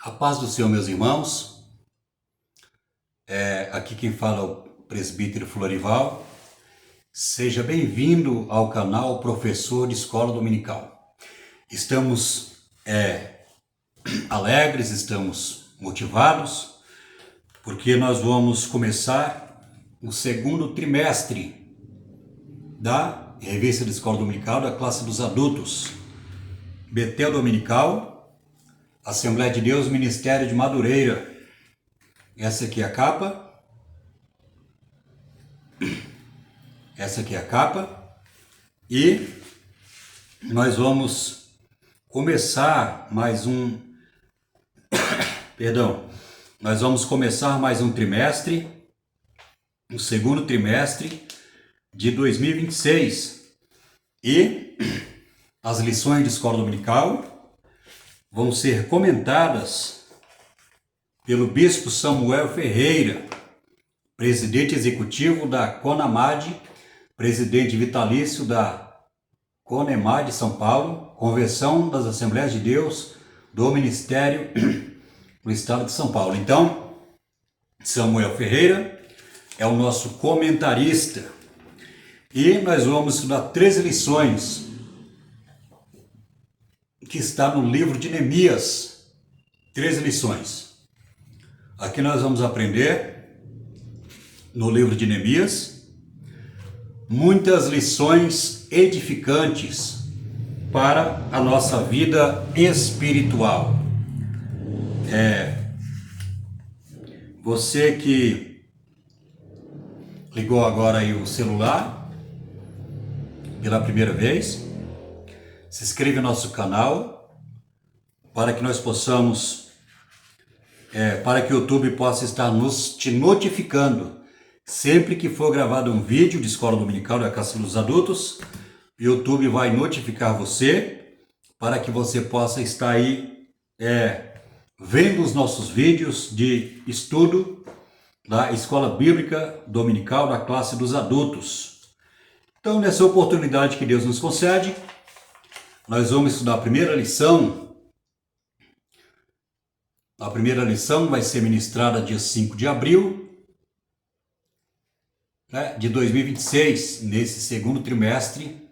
A paz do Senhor, meus irmãos. Aqui quem fala é o presbítero Florival. Seja bem-vindo ao canal Professor de Escola Dominical. Estamos alegres, estamos motivados, porque nós vamos começar o segundo trimestre da Revista de Escola Dominical da classe dos adultos. Betel Dominical, Assembleia de Deus, Ministério de Madureira. Essa aqui é a capa. Essa aqui é a capa. E nós vamos começar mais um... Nós vamos começar mais um trimestre, o segundo trimestre de 2026. E as lições de escola dominical vão ser comentadas pelo Bispo Samuel Ferreira, presidente executivo da CONAMAD, presidente vitalício da CONEMAD São Paulo, Convenção das Assembleias de Deus do Ministério do Estado de São Paulo. Então, Samuel Ferreira é o nosso comentarista e nós vamos estudar 13 lições que está no livro de Neemias. 13 lições. Aqui nós vamos aprender no livro de Neemias muitas lições edificantes para a nossa vida espiritual. Você que ligou agora aí o celular pela primeira vez, se inscreva no nosso canal para que nós possamos, para que o YouTube possa estar te notificando sempre que for gravado um vídeo de escola dominical da classe dos adultos. O YouTube vai notificar você para que você possa estar aí vendo os nossos vídeos de estudo da Escola Bíblica Dominical da classe dos adultos. Então, nessa oportunidade que Deus nos concede, nós vamos estudar a primeira lição. A primeira lição vai ser ministrada dia 5 de abril de 2026, nesse segundo trimestre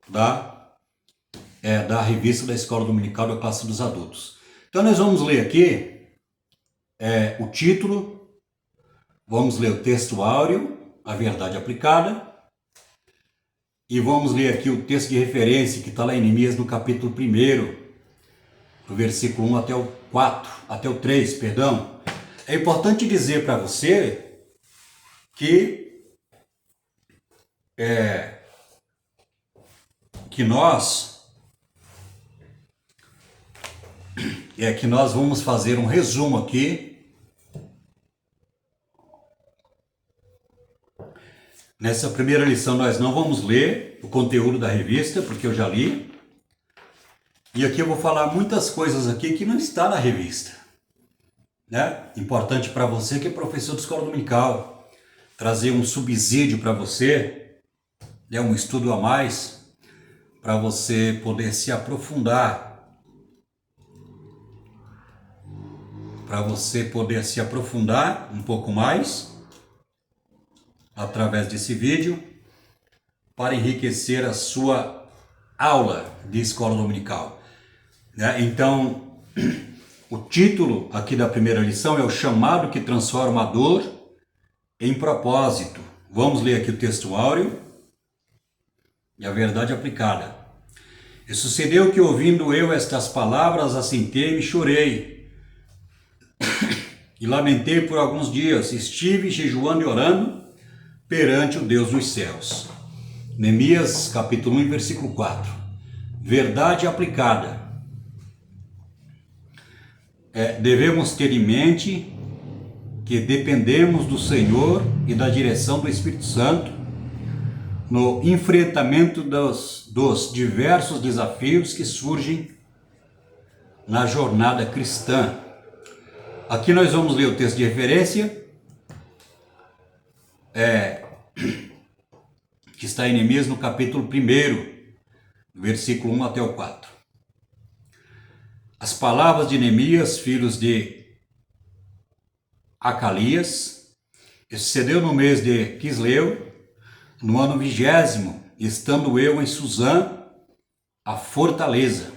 da revista da Escola Dominical da classe dos adultos. Então nós vamos ler aqui o título, vamos ler o texto áureo, a verdade aplicada, e vamos ler aqui o texto de referência que está lá em Neemias no capítulo 1, do versículo 1 até o 4, até o 3, perdão. É importante dizer para você que nós vamos fazer um resumo aqui nessa primeira lição. Nós não vamos ler o conteúdo da revista, porque eu já li. E aqui eu vou falar muitas coisas aqui que não está na revista, Importante para você que é professor de escola dominical, trazer um subsídio para você, um estudo a mais, para você poder se aprofundar, um pouco mais através desse vídeo, para enriquecer a sua aula de escola dominical. Então, o título aqui da primeira lição é o chamado que transforma a dor em propósito. Vamos ler aqui o texto áureo e a verdade aplicada. E sucedeu que, ouvindo eu estas palavras, assentei e chorei, e lamentei por alguns dias. Estive jejuando e orando perante o Deus dos céus. Neemias, capítulo 1, versículo 4. Verdade aplicada. Devemos ter em mente que dependemos do Senhor e da direção do Espírito Santo no enfrentamento dos diversos desafios que surgem na jornada cristã. Aqui nós vamos ler o texto de referência, que está em Neemias no capítulo 1, versículo 1 até o 4. as palavras de Neemias, filhos de Acalias. Isso sucedeu no mês de Quisleu, no ano 20º, estando eu em Suzã, a fortaleza,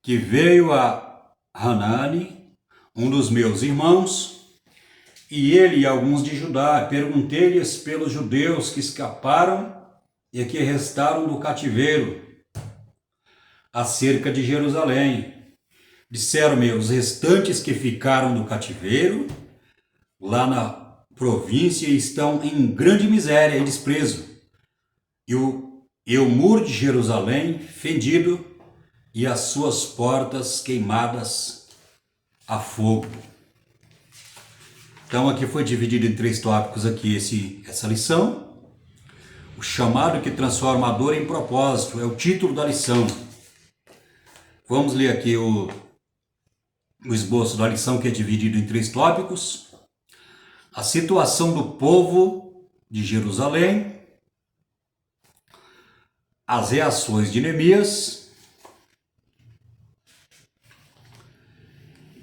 que veio a Hanani, um dos meus irmãos, e ele e alguns de Judá. Perguntei-lhes pelos judeus que escaparam e que restaram do cativeiro, acerca de Jerusalém. Disseram-me: os restantes que ficaram do cativeiro, lá na província, estão em grande miséria e desprezo, e o muro de Jerusalém fendido, e as suas portas queimadas a fogo. Então aqui foi dividido em 3 tópicos aqui essa lição. O chamado que transforma a dor em propósito é o título da lição. Vamos ler aqui o esboço da lição, que é dividido em 3 tópicos. A situação do povo de Jerusalém, as reações de Neemias.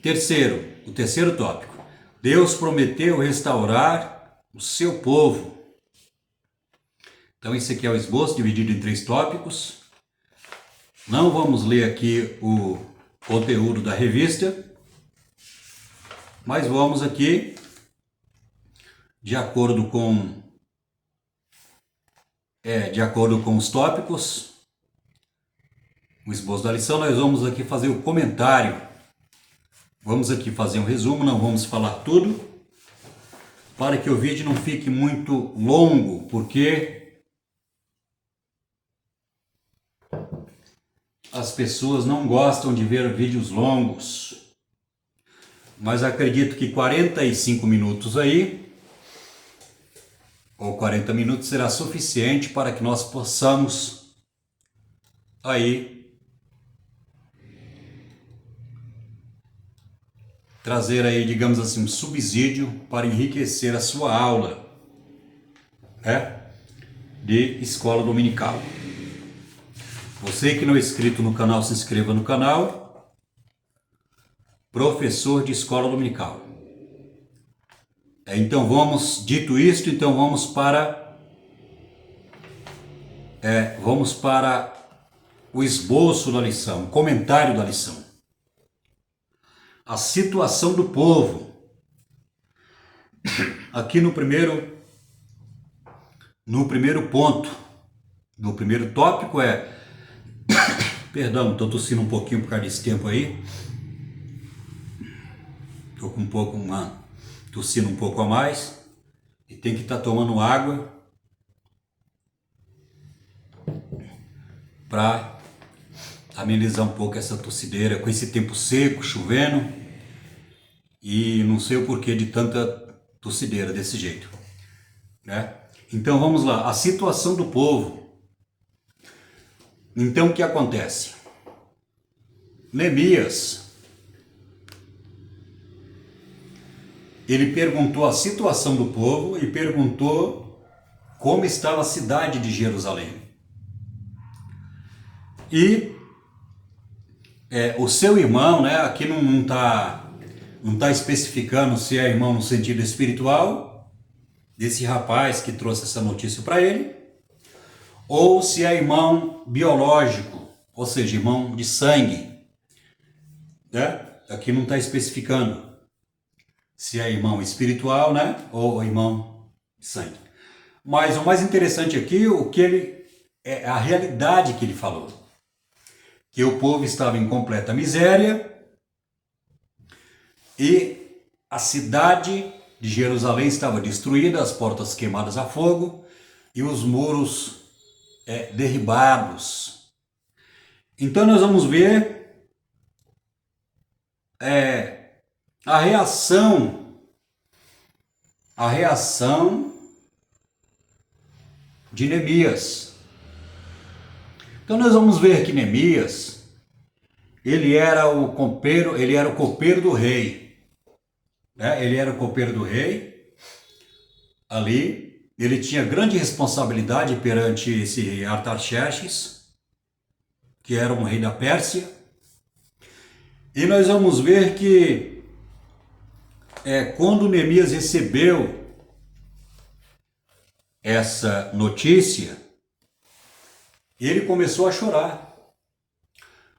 O terceiro tópico: Deus prometeu restaurar o seu povo. Então esse aqui é o esboço dividido em 3 tópicos. Não vamos ler aqui o conteúdo da revista, mas vamos aqui, de acordo com os tópicos, o esboço da lição, nós vamos aqui fazer o comentário. Vamos aqui fazer um resumo, não vamos falar tudo, para que o vídeo não fique muito longo, porque as pessoas não gostam de ver vídeos longos. Mas acredito que 45 minutos aí, ou 40 minutos, será suficiente para que nós possamos aí trazer aí, digamos assim, um subsídio para enriquecer a sua aula, né, de escola dominical. Você que não é inscrito no canal, se inscreva no canal. Professor de escola dominical. Então dito isto, então vamos para o esboço da lição, o comentário da lição. A situação do povo. Aqui no primeiro ponto, no primeiro tópico perdão, estou tossindo um pouquinho por causa desse tempo aí. Estou com tossindo um pouco a mais, e tem que estar tomando água para amenizar um pouco essa tossideira, com esse tempo seco, chovendo, e não sei o porquê de tanta tossideira desse jeito, né? Então vamos lá, a situação do povo. Então o que acontece? Neemias, ele perguntou a situação do povo e perguntou como estava a cidade de Jerusalém. E o seu irmão, né, aqui não tá especificando se é irmão no sentido espiritual, desse rapaz que trouxe essa notícia para ele, ou se é irmão biológico, ou seja, irmão de sangue, né? Aqui não está especificando se é irmão espiritual, né, ou irmão de sangue. Mas o mais interessante aqui, é a realidade que ele falou, que o povo estava em completa miséria e a cidade de Jerusalém estava destruída, as portas queimadas a fogo e os muros derribados. Então nós vamos ver a reação de Neemias. Então nós vamos ver que Neemias, ele era o copeiro do rei, né? Ele era o copeiro do rei. Ali ele tinha grande responsabilidade perante esse rei Artaxerxes, que era um rei da Pérsia. E nós vamos ver que quando Neemias recebeu essa notícia, ele começou a chorar.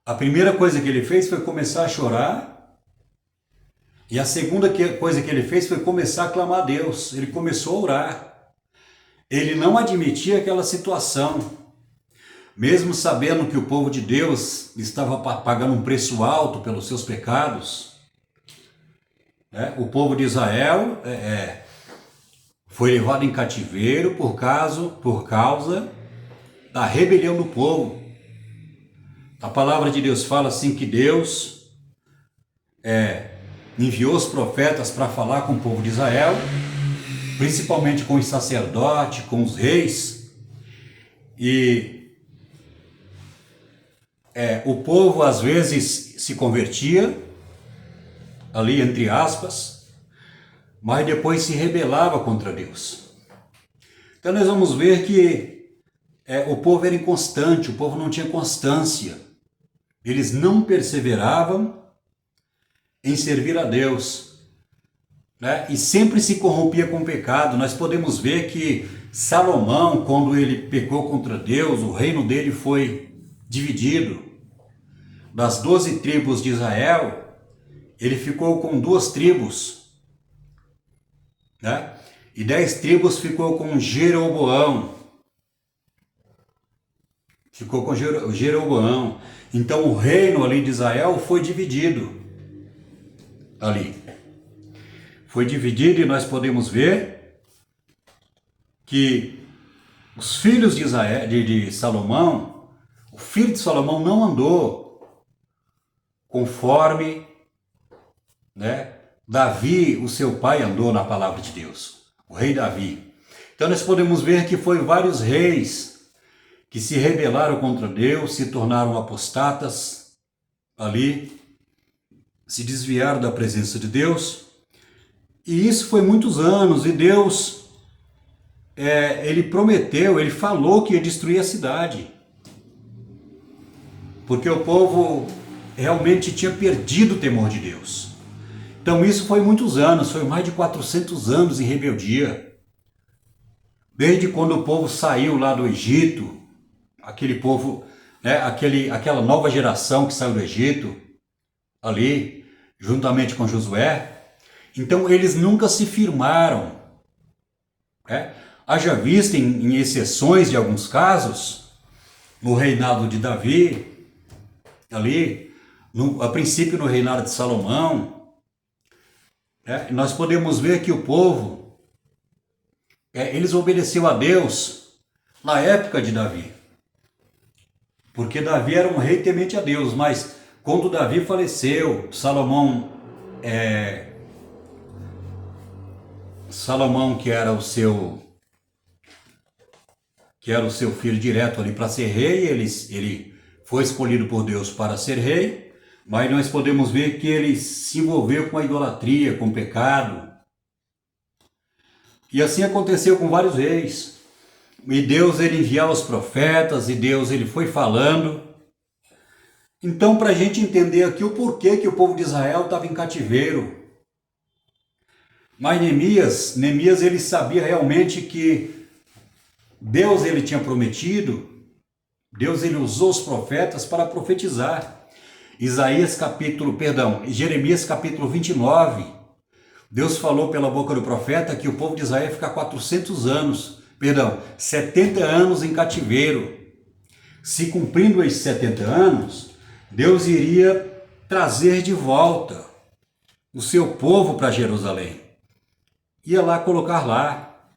A primeira coisa que ele fez foi começar a chorar. E a segunda coisa que ele fez foi começar a clamar a Deus. Ele começou a orar. Ele não admitia aquela situação. Mesmo sabendo que o povo de Deus estava pagando um preço alto pelos seus pecados, né? O povo de Israel foi levado em cativeiro por causa da rebelião do povo. A palavra de Deus fala assim que Deus enviou os profetas para falar com o povo de Israel, principalmente com os sacerdotes, com os reis, e o povo às vezes se convertia, ali entre aspas, mas depois se rebelava contra Deus. Então nós vamos ver que o povo era inconstante, o povo não tinha constância, eles não perseveravam em servir a Deus, né? E sempre se corrompia com o pecado. Nós podemos ver que Salomão, quando ele pecou contra Deus, o reino dele foi dividido. Das 12 tribos de Israel, ele ficou com 2 tribos, né? E 10 tribos ficou com Jeroboão. Ficou com Jeroboão. Então o reino ali de Israel foi dividido. Ali. Foi dividido e nós podemos ver que os filhos de Israel, de Salomão, o filho de Salomão não andou conforme, né, Davi, o seu pai, andou na palavra de Deus, o rei Davi. Então nós podemos ver que foi vários reis que se rebelaram contra Deus, se tornaram apostatas ali, se desviaram da presença de Deus. E isso foi muitos anos, e Deus, ele prometeu, ele falou que ia destruir a cidade. Porque o povo realmente tinha perdido o temor de Deus. Então isso foi muitos anos, foi mais de 400 anos em rebeldia. Desde quando o povo saiu lá do Egito, aquele povo, né, aquela nova geração que saiu do Egito, ali, juntamente com Josué, então eles nunca se firmaram. Haja vista em exceções de alguns casos, no reinado de Davi, ali, a princípio no reinado de Salomão, nós podemos ver que o povo, eles obedeceram a Deus na época de Davi. Porque Davi era um rei temente a Deus, mas quando Davi faleceu, Salomão, que era o seu filho direto ali para ser rei, ele foi escolhido por Deus para ser rei, mas nós podemos ver que ele se envolveu com a idolatria, com o pecado. E assim aconteceu com vários reis. E Deus, ele enviava os profetas, e Deus, ele foi falando. Então, para a gente entender aqui o porquê que o povo de Israel estava em cativeiro. Mas Neemias, ele sabia realmente que Deus, ele tinha prometido, Deus, ele usou os profetas para profetizar. Jeremias capítulo 29, Deus falou pela boca do profeta que o povo de Israel ia ficar 70 anos em cativeiro. Se cumprindo esses 70 anos, Deus iria trazer de volta o seu povo para Jerusalém. Ia lá colocar lá,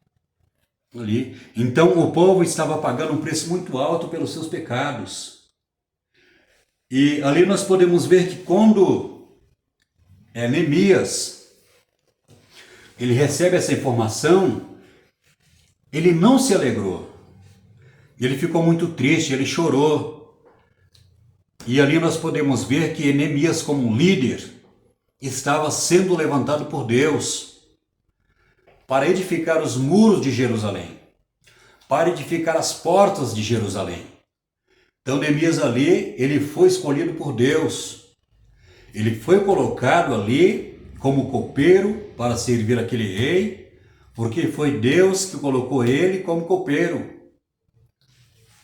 ali. Então o povo estava pagando um preço muito alto pelos seus pecados. E ali nós podemos ver que quando Neemias, ele recebe essa informação, ele não se alegrou. Ele ficou muito triste, ele chorou. E ali nós podemos ver que Neemias, como líder, estava sendo levantado por Deus para edificar os muros de Jerusalém, para edificar as portas de Jerusalém. Então Neemias ali, ele foi escolhido por Deus. Ele foi colocado ali como copeiro para servir aquele rei, porque foi Deus que colocou ele como copeiro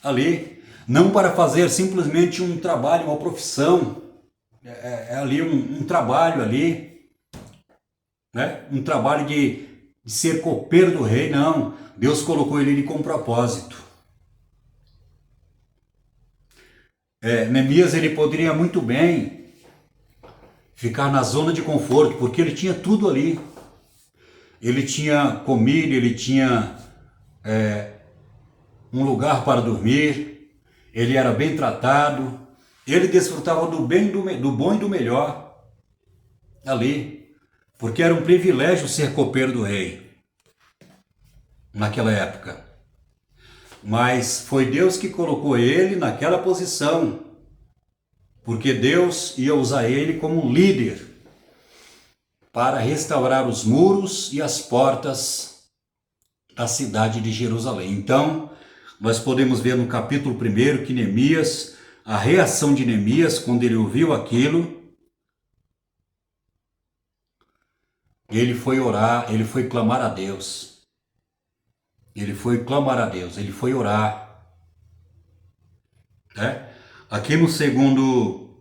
ali, não para fazer simplesmente um trabalho, uma profissão, é ali um trabalho ali, né? Um trabalho de ser copeiro do rei, não. Deus colocou ele ali com propósito. Neemias, ele poderia muito bem ficar na zona de conforto, porque ele tinha tudo ali. Ele tinha comida, ele tinha um lugar para dormir, ele era bem tratado, ele desfrutava do bem, do bom e do melhor ali, porque era um privilégio ser copeiro do rei naquela época. Mas foi Deus que colocou ele naquela posição, porque Deus ia usar ele como um líder para restaurar os muros e as portas da cidade de Jerusalém. Então, nós podemos ver no capítulo 1 que Neemias, a reação de Neemias quando ele ouviu aquilo, ele foi orar, ele foi clamar a Deus. Ele foi clamar a Deus, ele foi orar. Aqui no segundo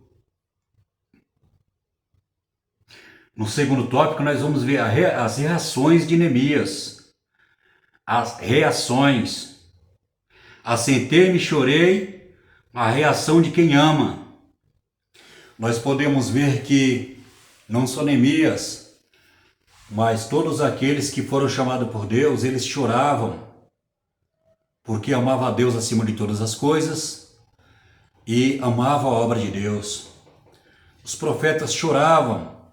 tópico nós vamos ver as reações de Neemias. As reações. Assentei-me e chorei, a reação de quem ama. Nós podemos ver que não só Neemias, mas todos aqueles que foram chamados por Deus, eles choravam, porque amavam a Deus acima de todas as coisas e amavam a obra de Deus. Os profetas choravam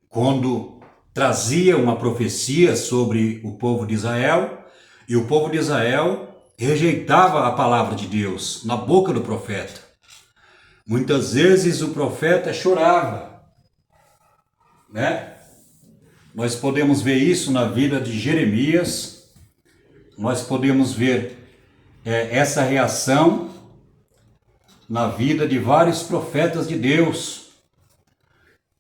quando trazia uma profecia sobre o povo de Israel, e o povo de Israel rejeitava a palavra de Deus na boca do profeta. Muitas vezes o profeta chorava, né? Nós podemos ver isso na vida de Jeremias, nós podemos ver essa reação na vida de vários profetas de Deus,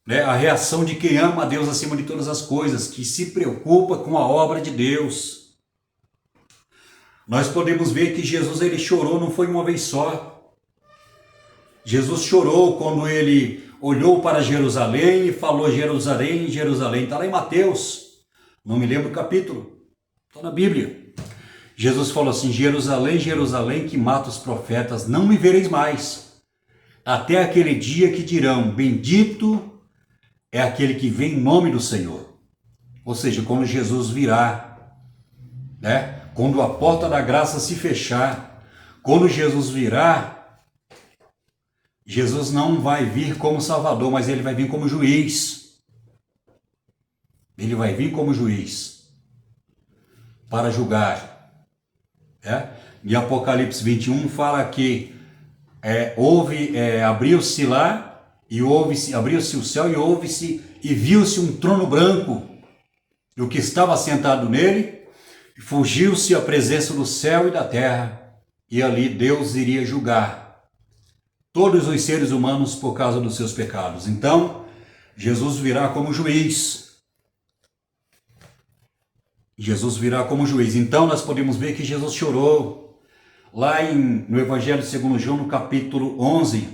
né? A reação de quem ama a Deus acima de todas as coisas, que se preocupa com a obra de Deus. Nós podemos ver que Jesus, ele chorou, não foi uma vez só. Jesus chorou quando ele olhou para Jerusalém e falou: Jerusalém, Jerusalém. Está lá em Mateus, não me lembro o capítulo, está na Bíblia. Jesus falou assim: Jerusalém, Jerusalém, que mata os profetas, não me vereis mais, até aquele dia que dirão: bendito é aquele que vem em nome do Senhor. Ou seja, quando Jesus virá, né? Quando a porta da graça se fechar, quando Jesus virá, Jesus não vai vir como Salvador, mas ele vai vir como juiz. Ele vai vir como juiz para julgar. Em Apocalipse 21 fala que abriu-se lá e abriu-se o céu e viu-se um trono branco, e o que estava sentado nele, fugiu-se a presença do céu e da terra, e ali Deus iria julgar todos os seres humanos por causa dos seus pecados. Então, Jesus virá como juiz. Jesus virá como juiz. Então, nós podemos ver que Jesus chorou. Lá no Evangelho segundo João, no capítulo 11,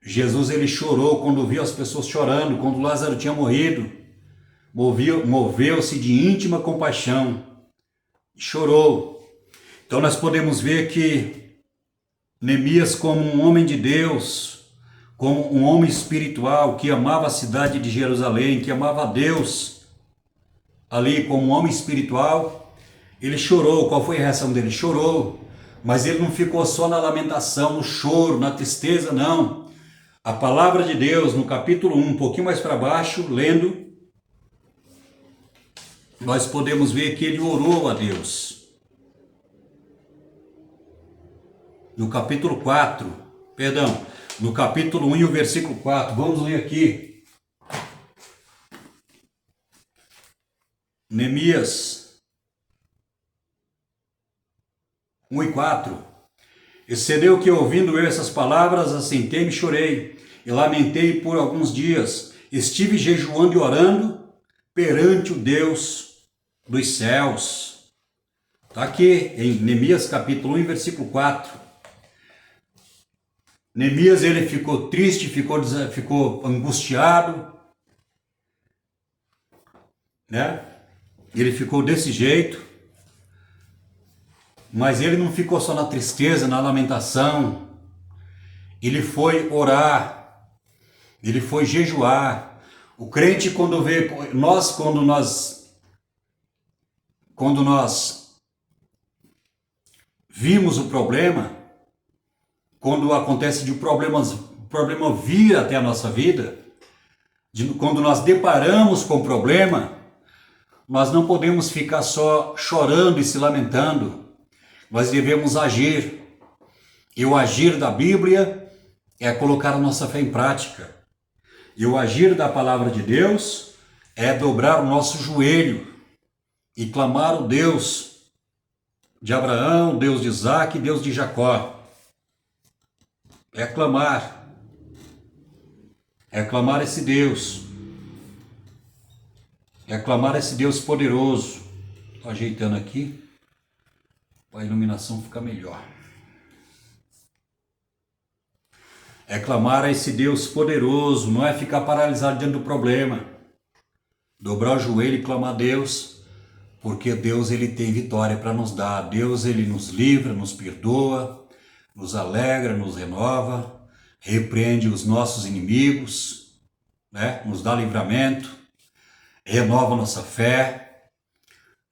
Jesus, ele chorou quando viu as pessoas chorando, quando Lázaro tinha morrido. Moveu-se de íntima compaixão, chorou. Então nós podemos ver que Neemias, como um homem de Deus, como um homem espiritual, que amava a cidade de Jerusalém, que amava a Deus, ali como um homem espiritual, ele chorou. Qual foi a reação dele? Chorou, mas ele não ficou só na lamentação, no choro, na tristeza, não. A palavra de Deus, no capítulo 1, um pouquinho mais para baixo, lendo, nós podemos ver que ele orou a Deus. No capítulo 1 e o versículo 4, vamos ler aqui. Neemias 1 e 4. Excedeu que, ouvindo eu essas palavras, assentei-me e chorei. e lamentei por alguns dias. Estive jejuando e orando perante o Deus dos céus. Está aqui em Neemias capítulo 1, versículo 4. Neemias, ele ficou triste, ficou angustiado, né? Ele ficou desse jeito, mas ele não ficou só na tristeza, na lamentação. Ele foi orar, ele foi jejuar. O crente, quando nós vimos o problema, quando acontece de o problema vir até a nossa vida, quando nós deparamos com o problema, nós não podemos ficar só chorando e se lamentando. Nós devemos agir. E o agir da Bíblia é colocar a nossa fé em prática. E o agir da palavra de Deus é dobrar o nosso joelho e clamar o Deus de Abraão, Deus de Isaac, Deus de Jacó. É clamar esse Deus. É clamar esse Deus poderoso. Estou ajeitando aqui para a iluminação ficar melhor. É clamar a esse Deus poderoso, não é ficar paralisado diante do problema. Dobrar o joelho e clamar a Deus, porque Deus, ele tem vitória para nos dar. Deus, ele nos livra, nos perdoa, nos alegra, nos renova, repreende os nossos inimigos, né? Nos dá livramento, renova nossa fé,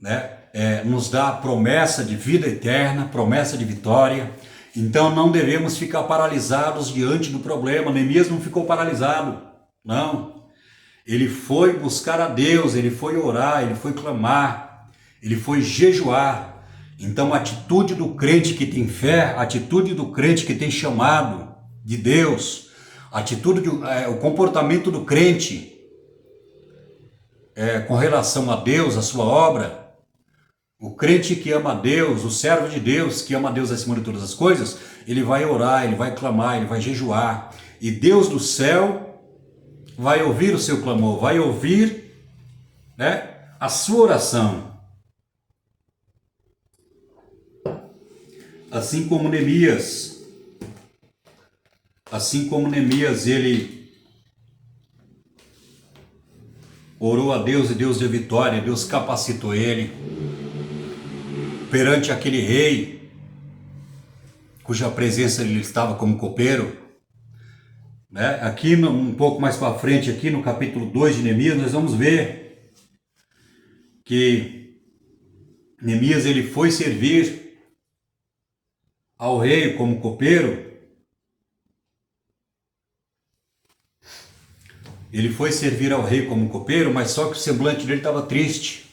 né? Nos dá a promessa de vida eterna, promessa de vitória. Então não devemos ficar paralisados diante do problema. Neemias não ficou paralisado, não. Ele foi buscar a Deus, ele foi orar, ele foi clamar, ele foi jejuar. Então a atitude do crente que tem fé, a atitude do crente que tem chamado de Deus, o comportamento do crente com relação a Deus, a sua obra, o crente que ama a Deus, o servo de Deus, que ama a Deus acima de todas as coisas, ele vai orar, ele vai clamar, ele vai jejuar. E Deus do céu vai ouvir o seu clamor, vai ouvir, né, a sua oração. Assim como Neemias, ele orou a Deus e Deus deu vitória, Deus capacitou ele perante aquele rei, cuja presença ele estava como copeiro, né? Aqui um pouco mais para frente, aqui no capítulo 2 de Neemias, nós vamos ver que Neemias, ele foi servir ao rei como copeiro. Ele foi servir ao rei como copeiro, mas só que o semblante dele estava triste.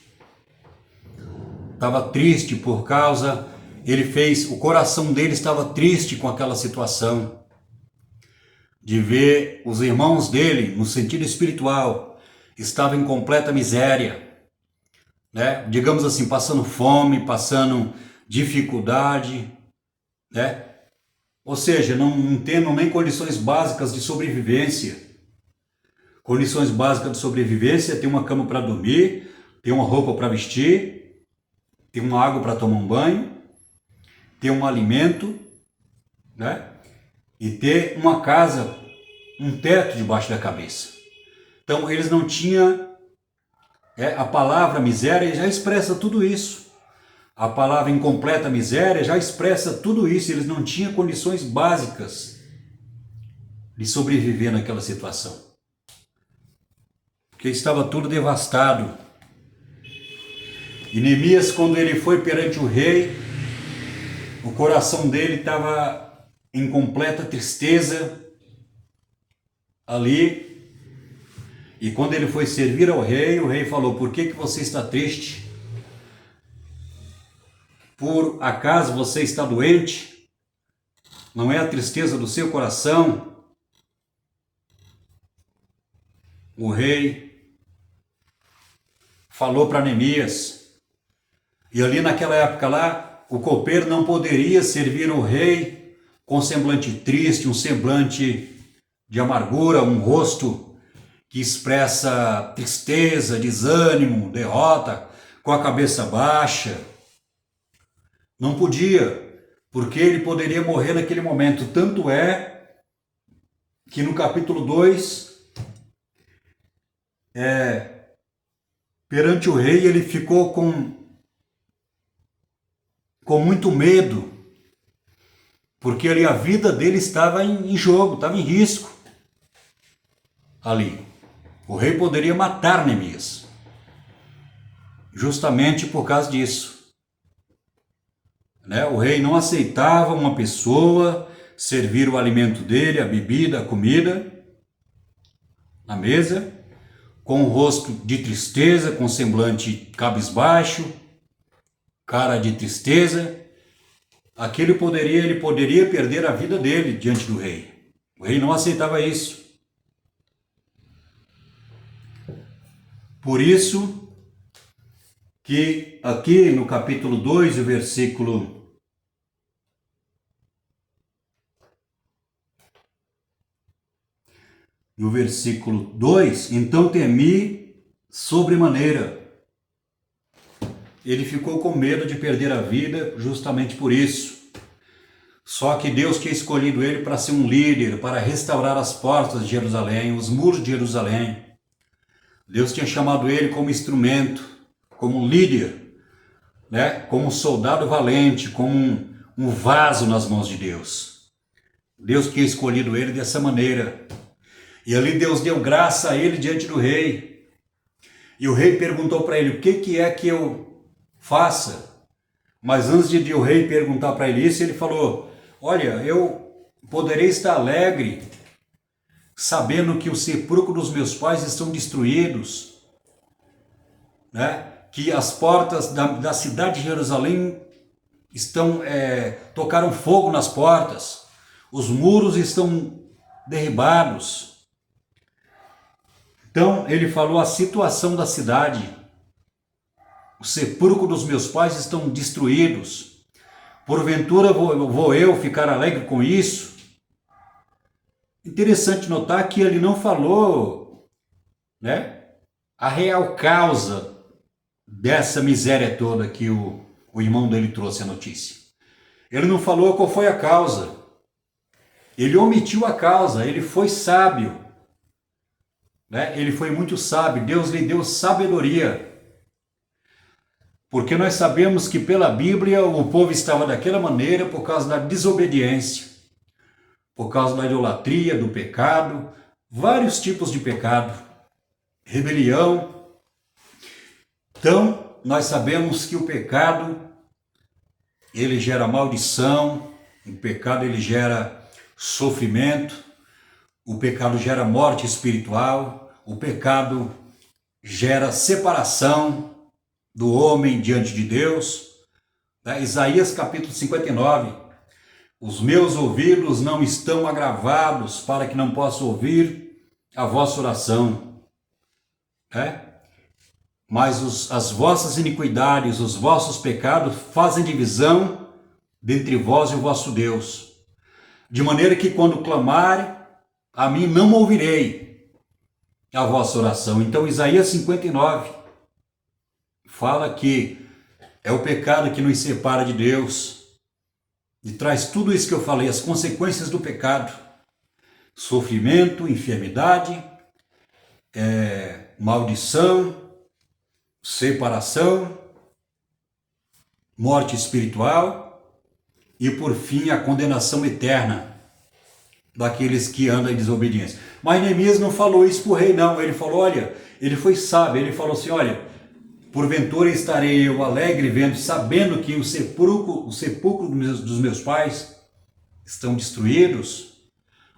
Estava triste por causa, o coração dele estava triste com aquela situação de ver os irmãos dele, no sentido espiritual, estavam em completa miséria, né? Digamos assim, passando fome, passando dificuldade, né? Ou seja, não tendo nem condições básicas de sobrevivência. Condições básicas de sobrevivência: tem uma cama para dormir, tem uma roupa para vestir, tem uma água para tomar um banho, ter um alimento, né? E ter uma casa, um teto debaixo da cabeça. Então eles não tinham, a palavra miséria já expressa tudo isso. A palavra incompleta miséria já expressa tudo isso. Eles não tinham condições básicas de sobreviver naquela situação, porque estava tudo devastado. E Neemias, quando ele foi perante o rei, o coração dele estava em completa tristeza ali. E quando ele foi servir ao rei, o rei falou: por que você está triste? Por acaso você está doente? Não é a tristeza do seu coração? O rei falou para Neemias. E ali naquela época lá, o copeiro não poderia servir o rei com semblante triste, um semblante de amargura, um rosto que expressa tristeza, desânimo, derrota, com a cabeça baixa. Não podia, porque ele poderia morrer naquele momento. Tanto é que no capítulo 2, perante o rei, ele ficou com muito medo, porque ali a vida dele estava em jogo, estava em risco ali. O rei poderia matar Neemias, justamente por causa disso. O rei não aceitava uma pessoa servir o alimento dele, a bebida, a comida, na mesa, com o rosto de tristeza, com semblante cabisbaixo, cara de tristeza. Ele poderia perder a vida dele diante do rei. O rei não aceitava isso. Por isso que aqui no capítulo 2, o versículo 2, então temi sobremaneira. Ele ficou com medo de perder a vida justamente por isso. Só que Deus tinha escolhido ele para ser um líder, para restaurar as portas de Jerusalém, os muros de Jerusalém. Deus tinha chamado ele como instrumento, como líder, como um soldado valente, como um vaso nas mãos de Deus. Deus tinha escolhido ele dessa maneira. E ali Deus deu graça a ele diante do rei. E o rei perguntou para ele, o que é que eu faça? Mas antes de o rei perguntar para ele isso, ele falou, olha, eu poderei estar alegre sabendo que o sepulcro dos meus pais estão destruídos, que as portas da cidade de Jerusalém tocaram fogo nas portas, os muros estão derribados. Então ele falou a situação da cidade, o sepulcro dos meus pais estão destruídos, porventura vou eu ficar alegre com isso? Interessante notar que ele não falou, a real causa dessa miséria toda que o irmão dele trouxe a notícia. Ele não falou qual foi a causa. Ele omitiu a causa, ele foi sábio. Ele foi muito sábio, Deus lhe deu sabedoria. Porque nós sabemos que pela Bíblia o povo estava daquela maneira por causa da desobediência. Por causa da idolatria, do pecado, vários tipos de pecado, rebelião. Então, nós sabemos que o pecado, ele gera maldição, o pecado ele gera sofrimento, o pecado gera morte espiritual, o pecado gera separação do homem diante de Deus. Isaías capítulo 59, os meus ouvidos não estão agravados para que não possa ouvir a vossa oração. Mas as vossas iniquidades, os vossos pecados fazem divisão dentre vós e o vosso Deus. De maneira que quando clamarem, a mim não ouvirei a vossa oração. Então Isaías 59 fala que é o pecado que nos separa de Deus. E traz tudo isso que eu falei, as consequências do pecado. Sofrimento, enfermidade, maldição, separação, morte espiritual e, por fim, a condenação eterna daqueles que andam em desobediência. Mas Neemias não falou isso para o rei, não. Ele falou, olha, ele foi sábio, ele falou assim, olha, porventura estarei eu alegre vendo, sabendo que o sepulcro dos meus pais estão destruídos,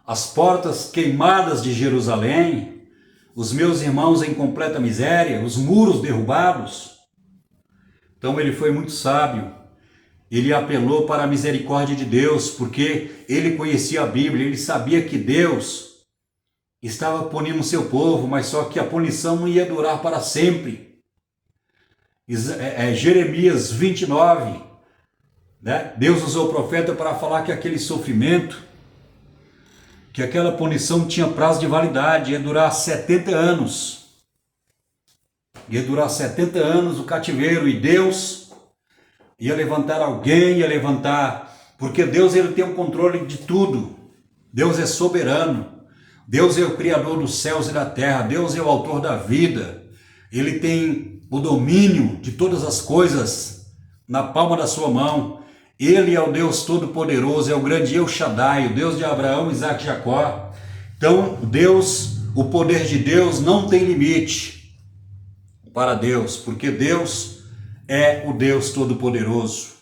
as portas queimadas de Jerusalém, os meus irmãos em completa miséria, os muros derrubados. Então ele foi muito sábio. Ele apelou para a misericórdia de Deus, porque ele conhecia a Bíblia, ele sabia que Deus estava punindo o seu povo, mas só que a punição não ia durar para sempre. Jeremias 29, Deus usou o profeta para falar que aquele sofrimento que aquela punição tinha prazo de validade, ia durar 70 anos. Ia durar 70 anos o cativeiro, e Deus ia levantar alguém, ia levantar, porque Deus ele tem o controle de tudo. Deus é soberano. Deus é o Criador dos céus e da terra. Deus é o autor da vida. Ele tem o domínio de todas as coisas na palma da sua mão. Ele é o Deus Todo-Poderoso, é o grande El Shaddai, o Deus de Abraão, Isaac e Jacó. Então, Deus, o poder de Deus não tem limite para Deus, porque Deus é o Deus Todo-Poderoso,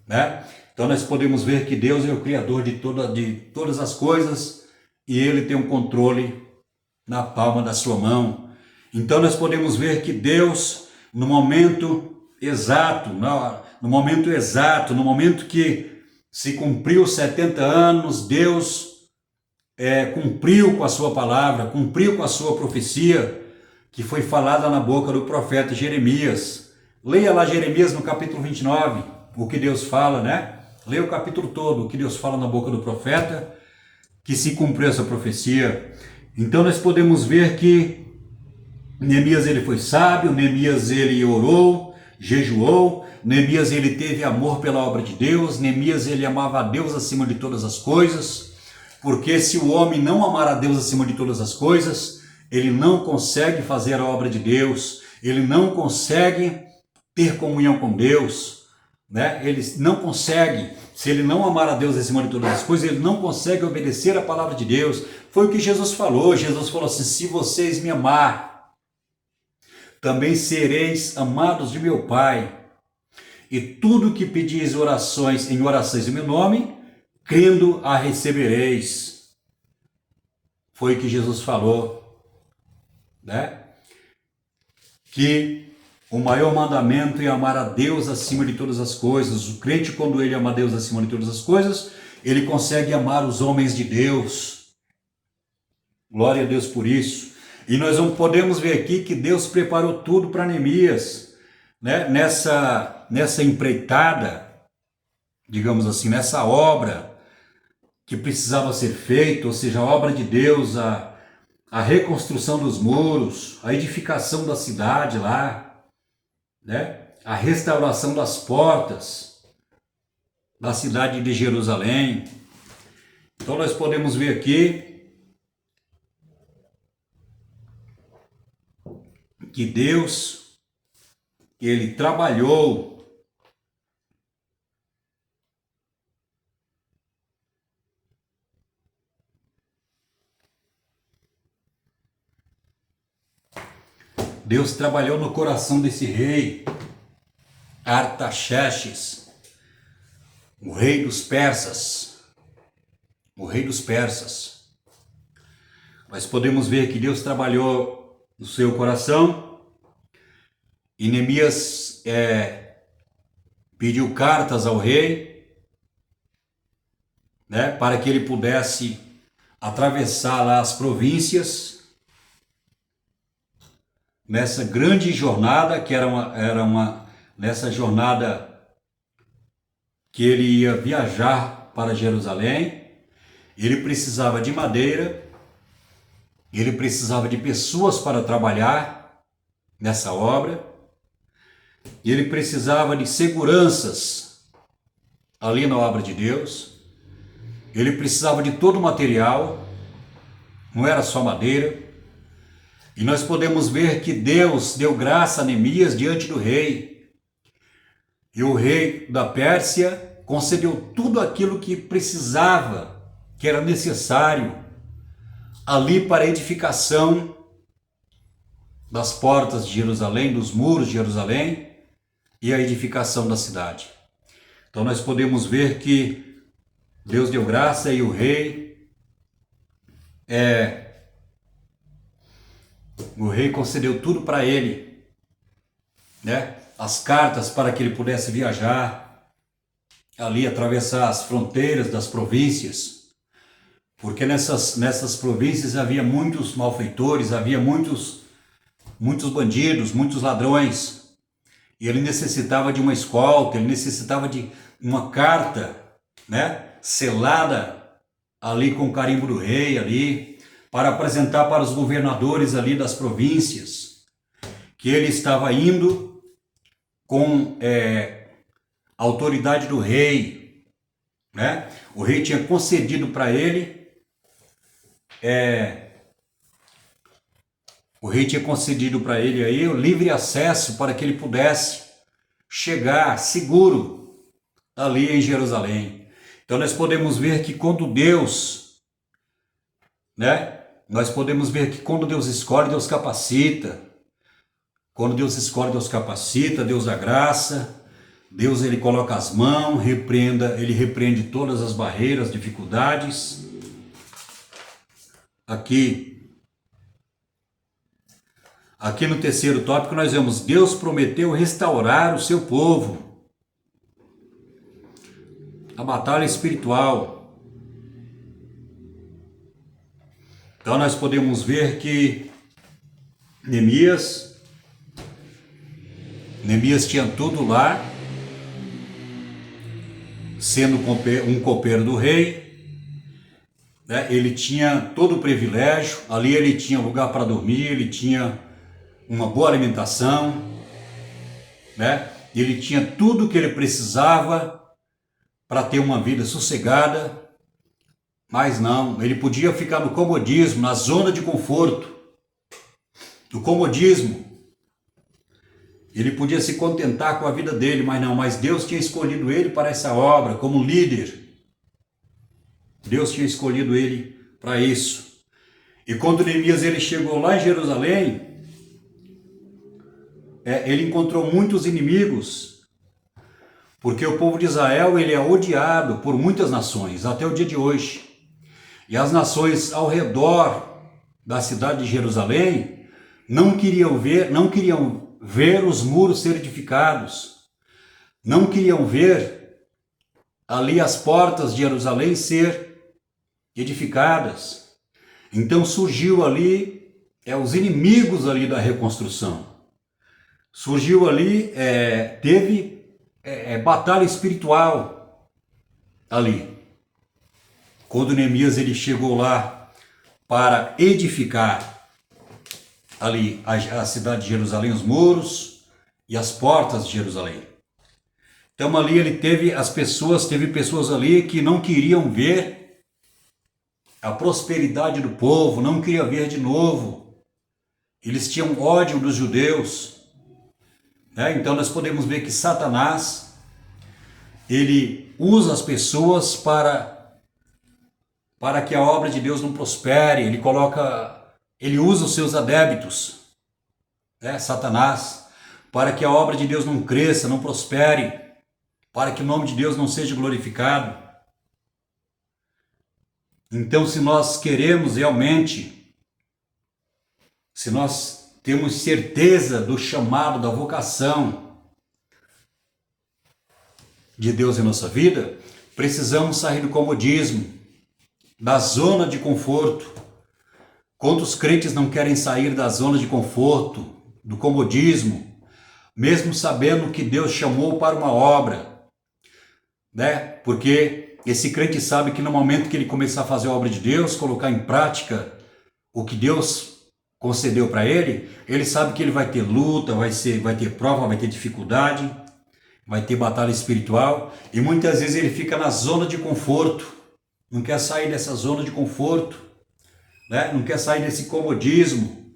né? Então, nós podemos ver que Deus é o Criador de todas as coisas e Ele tem um controle na palma da sua mão. Então, nós podemos ver que Deus, no momento exato, no momento que se cumpriu 70 anos, Deus cumpriu com a sua palavra, cumpriu com a sua profecia, que foi falada na boca do profeta Jeremias. Leia lá Jeremias no capítulo 29, o que Deus fala, né? Leia o capítulo todo, o que Deus fala na boca do profeta, que se cumpriu essa profecia. Então nós podemos ver que Neemias ele foi sábio, Neemias ele orou, jejuou, Neemias ele teve amor pela obra de Deus, Neemias ele amava a Deus acima de todas as coisas, porque se o homem não amar a Deus acima de todas as coisas, ele não consegue fazer a obra de Deus, ele não consegue ter comunhão com Deus, né? Ele não consegue, se ele não amar a Deus acima de todas as coisas, ele não consegue obedecer a palavra de Deus. Foi o que Jesus falou assim, se vocês me amar, também sereis amados de meu Pai, e tudo que pedis em orações em meu nome, crendo a recebereis. Foi o que Jesus falou, né? Que o maior mandamento é amar a Deus acima de todas as coisas. O crente, quando ele ama a Deus acima de todas as coisas, ele consegue amar os homens de Deus. Glória a Deus por isso. E nós podemos ver aqui que Deus preparou tudo para Neemias, né? Nessa empreitada, digamos assim, nessa obra que precisava ser feita, ou seja, a obra de Deus, a reconstrução dos muros, a edificação da cidade lá, né? A restauração das portas da cidade de Jerusalém. Então nós podemos ver aqui que Deus, ele trabalhou no coração desse rei, Artaxerxes, o rei dos persas. O rei dos persas. Nós podemos ver que Deus trabalhou no seu coração, e Neemias pediu cartas ao rei, né, para que ele pudesse atravessar lá as províncias, nessa grande jornada, que nessa jornada que ele ia viajar para Jerusalém. Ele precisava de madeira, ele precisava de pessoas para trabalhar nessa obra, e ele precisava de seguranças ali na obra de Deus. Ele precisava de todo o material, não era só madeira. E nós podemos ver que Deus deu graça a Neemias diante do rei. E o rei da Pérsia concedeu tudo aquilo que precisava, que era necessário ali para a edificação das portas de Jerusalém, dos muros de Jerusalém e a edificação da cidade. Então nós podemos ver que Deus deu graça e o rei concedeu tudo para ele, né? As cartas para que ele pudesse viajar ali, atravessar as fronteiras das províncias, porque nessas províncias havia muitos malfeitores, havia muitos bandidos, muitos ladrões, e ele necessitava de uma escolta, ele necessitava de uma carta, né, selada ali com o carimbo do rei ali, para apresentar para os governadores ali das províncias, que ele estava indo com a autoridade do rei, né? O rei tinha concedido para ele, aí o livre acesso para que ele pudesse chegar seguro ali em Jerusalém. Então nós podemos ver que quando Deus, né? Nós podemos ver que quando Deus escolhe, Deus capacita. Quando Deus escolhe, Deus capacita, Deus dá graça. Deus, ele coloca as mãos, ele repreende todas as barreiras, dificuldades. Aqui no terceiro tópico nós vemos: Deus prometeu restaurar o seu povo. A batalha espiritual. Então nós podemos ver que Neemias tinha tudo lá, sendo um copeiro do rei, né? Ele tinha todo o privilégio, ali ele tinha lugar para dormir, ele tinha uma boa alimentação, né? Ele tinha tudo o que ele precisava para ter uma vida sossegada, mas não, ele podia ficar no comodismo, na zona de conforto, do comodismo. Ele podia se contentar com a vida dele, mas Deus tinha escolhido ele para essa obra, como líder. Deus tinha escolhido ele para isso. E quando Neemias ele chegou lá em Jerusalém, ele encontrou muitos inimigos, porque o povo de Israel ele é odiado por muitas nações, até o dia de hoje. E as nações ao redor da cidade de Jerusalém não queriam ver os muros ser edificados, não queriam ver ali as portas de Jerusalém ser edificadas. Então surgiu ali os inimigos ali da reconstrução. Surgiu ali, teve batalha espiritual ali. Quando Neemias ele chegou lá para edificar ali a cidade de Jerusalém, os muros e as portas de Jerusalém. Então ali ele teve pessoas ali que não queriam ver a prosperidade do povo, não queriam ver de novo. Eles tinham ódio dos judeus. Então nós podemos ver que Satanás, ele usa as pessoas para que a obra de Deus não prospere. Ele usa os seus adébitos, Satanás, para que a obra de Deus não cresça, não prospere, para que o nome de Deus não seja glorificado. Então, se nós queremos realmente, se nós temos certeza do chamado, da vocação de Deus em nossa vida, precisamos sair do comodismo, da zona de conforto. Quantos crentes não querem sair da zona de conforto, do comodismo, mesmo sabendo que Deus chamou para uma obra, Porque esse crente sabe que no momento que ele começar a fazer a obra de Deus, colocar em prática o que Deus concedeu para ele, ele sabe que ele vai ter luta, vai ter prova, vai ter dificuldade, vai ter batalha espiritual, e muitas vezes ele fica na zona de conforto, não quer sair dessa zona de conforto, não quer sair desse comodismo,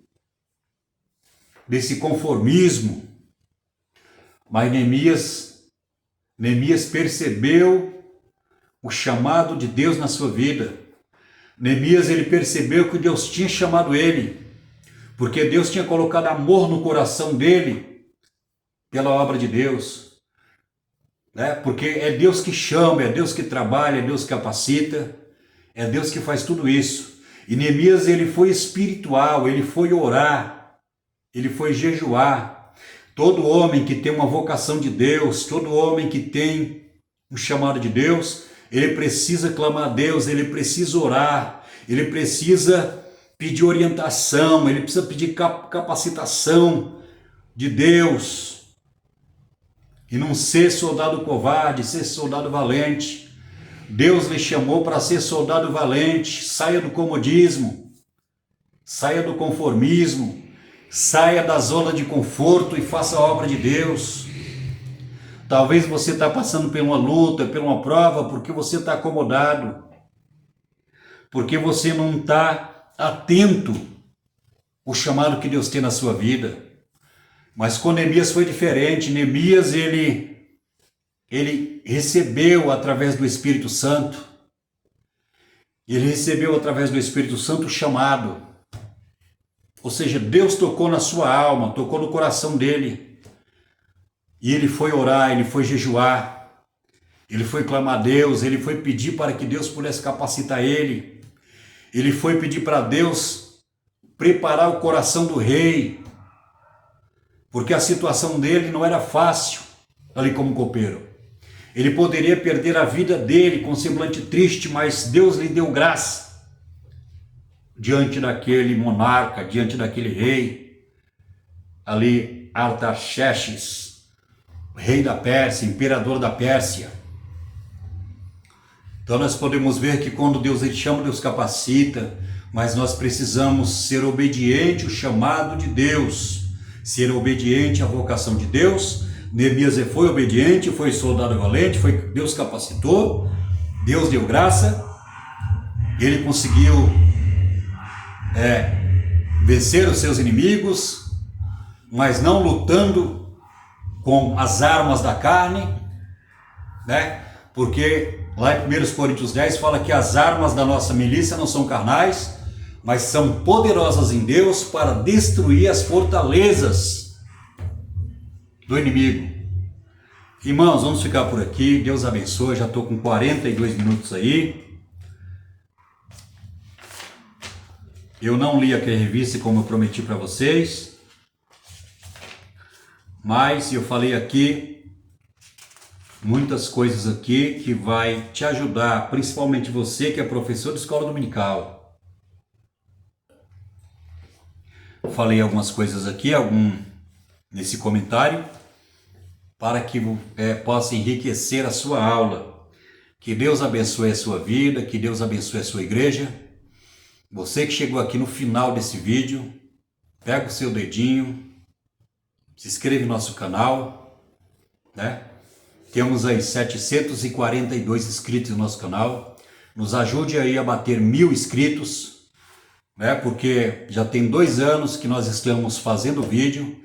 desse conformismo. Mas Neemias percebeu o chamado de Deus na sua vida. Neemias ele percebeu que Deus tinha chamado ele, porque Deus tinha colocado amor no coração dele pela obra de Deus. Porque é Deus que chama, é Deus que trabalha, é Deus que capacita, é Deus que faz tudo isso. E Neemias ele foi espiritual, ele foi orar, ele foi jejuar. Todo homem que tem uma vocação de Deus, todo homem que tem um chamado de Deus, ele precisa clamar a Deus, ele precisa orar, ele precisa pedir orientação, ele precisa pedir capacitação de Deus. E não ser soldado covarde, ser soldado valente. Deus lhe chamou para ser soldado valente. Saia do comodismo, saia do conformismo, saia da zona de conforto e faça a obra de Deus. Talvez você está passando por uma luta, por uma prova, porque você está acomodado, porque você não está atento ao chamado que Deus tem na sua vida. Mas com Neemias foi diferente. Neemias, ele recebeu através do Espírito Santo. Ele recebeu através do Espírito Santo o chamado. Ou seja, Deus tocou na sua alma, tocou no coração dele. E ele foi orar, ele foi jejuar, ele foi clamar a Deus, ele foi pedir para que Deus pudesse capacitar ele. Ele foi pedir para Deus preparar o coração do rei, porque a situação dele não era fácil ali como copeiro. Ele poderia perder a vida dele com semblante triste, mas Deus lhe deu graça diante daquele monarca, diante daquele rei, ali Artaxerxes, rei da Pérsia, imperador da Pérsia. Então nós podemos ver que quando Deus ele chama, Deus capacita, mas nós precisamos ser obediente ao chamado de Deus, ser obediente à vocação de Deus. Neemias foi obediente, foi soldado valente, Deus capacitou, Deus deu graça, ele conseguiu vencer os seus inimigos, mas não lutando com as armas da carne, né? Porque lá em 1 Coríntios 10 fala que as armas da nossa milícia não são carnais, mas são poderosas em Deus para destruir as fortalezas do inimigo. Irmãos, vamos ficar por aqui. Deus abençoe. Já estou com 42 minutos aí. Eu não li aquela revista como eu prometi para vocês, mas eu falei aqui muitas coisas aqui que vai te ajudar, principalmente você que é professor de escola dominical. Eu falei algumas coisas aqui, nesse comentário, para que possa enriquecer a sua aula. Que Deus abençoe a sua vida, que Deus abençoe a sua igreja. Você que chegou aqui no final desse vídeo, pega o seu dedinho, se inscreve no nosso canal, né? Temos aí 742 inscritos no nosso canal. Nos ajude aí a bater 1000 inscritos, né? Porque já tem 2 anos que nós estamos fazendo vídeo.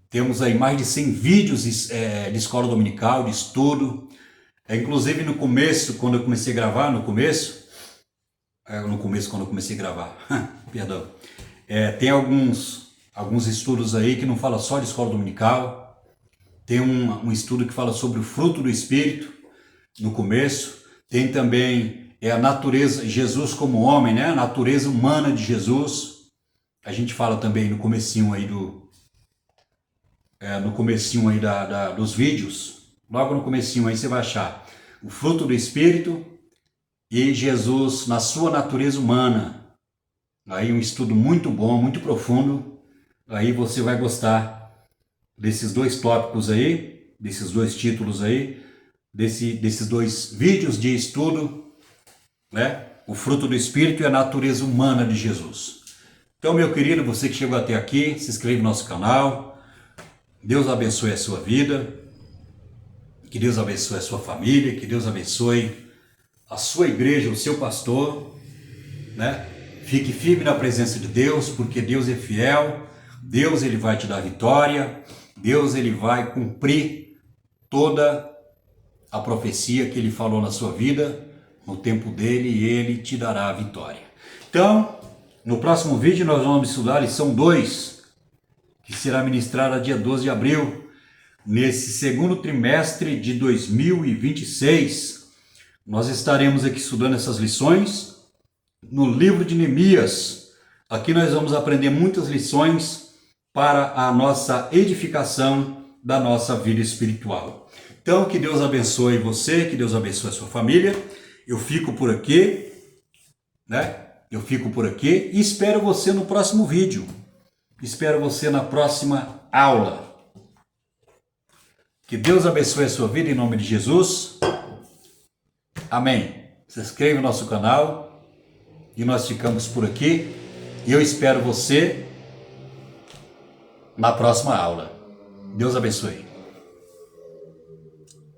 Temos aí mais de 100 vídeos de escola dominical, de estudo. Inclusive no começo, quando eu comecei a gravar, perdão, tem alguns estudos aí que não falam só de escola dominical. Tem um estudo que fala sobre o fruto do Espírito no começo. Tem também a natureza, Jesus como homem, né? A natureza humana de Jesus. A gente fala também no comecinho aí dos vídeos. Logo no comecinho aí você vai achar o fruto do Espírito e Jesus na sua natureza humana. Aí um estudo muito bom, muito profundo. Aí você vai gostar desses 2 tópicos aí, desses 2 títulos aí, desses 2 vídeos de estudo, né? O fruto do Espírito e a natureza humana de Jesus. Então, meu querido, você que chegou até aqui, se inscreve no nosso canal. Deus abençoe a sua vida, que Deus abençoe a sua família, que Deus abençoe a sua igreja, o seu pastor, né? Fique firme na presença de Deus, porque Deus é fiel. Deus ele vai te dar vitória. Deus ele vai cumprir toda a profecia que ele falou na sua vida, no tempo dele, e ele te dará a vitória. Então, no próximo vídeo nós vamos estudar a lição 2, que será ministrada dia 12 de abril, nesse segundo trimestre de 2026. Nós estaremos aqui estudando essas lições no livro de Neemias. Aqui nós vamos aprender muitas lições para a nossa edificação da nossa vida espiritual. Então, que Deus abençoe você, que Deus abençoe a sua família. Eu fico por aqui, né? Eu fico por aqui e espero você no próximo vídeo. Espero você na próxima aula. Que Deus abençoe a sua vida em nome de Jesus. Amém. Se inscreva no nosso canal e nós ficamos por aqui. E eu espero você na próxima aula. Deus abençoe.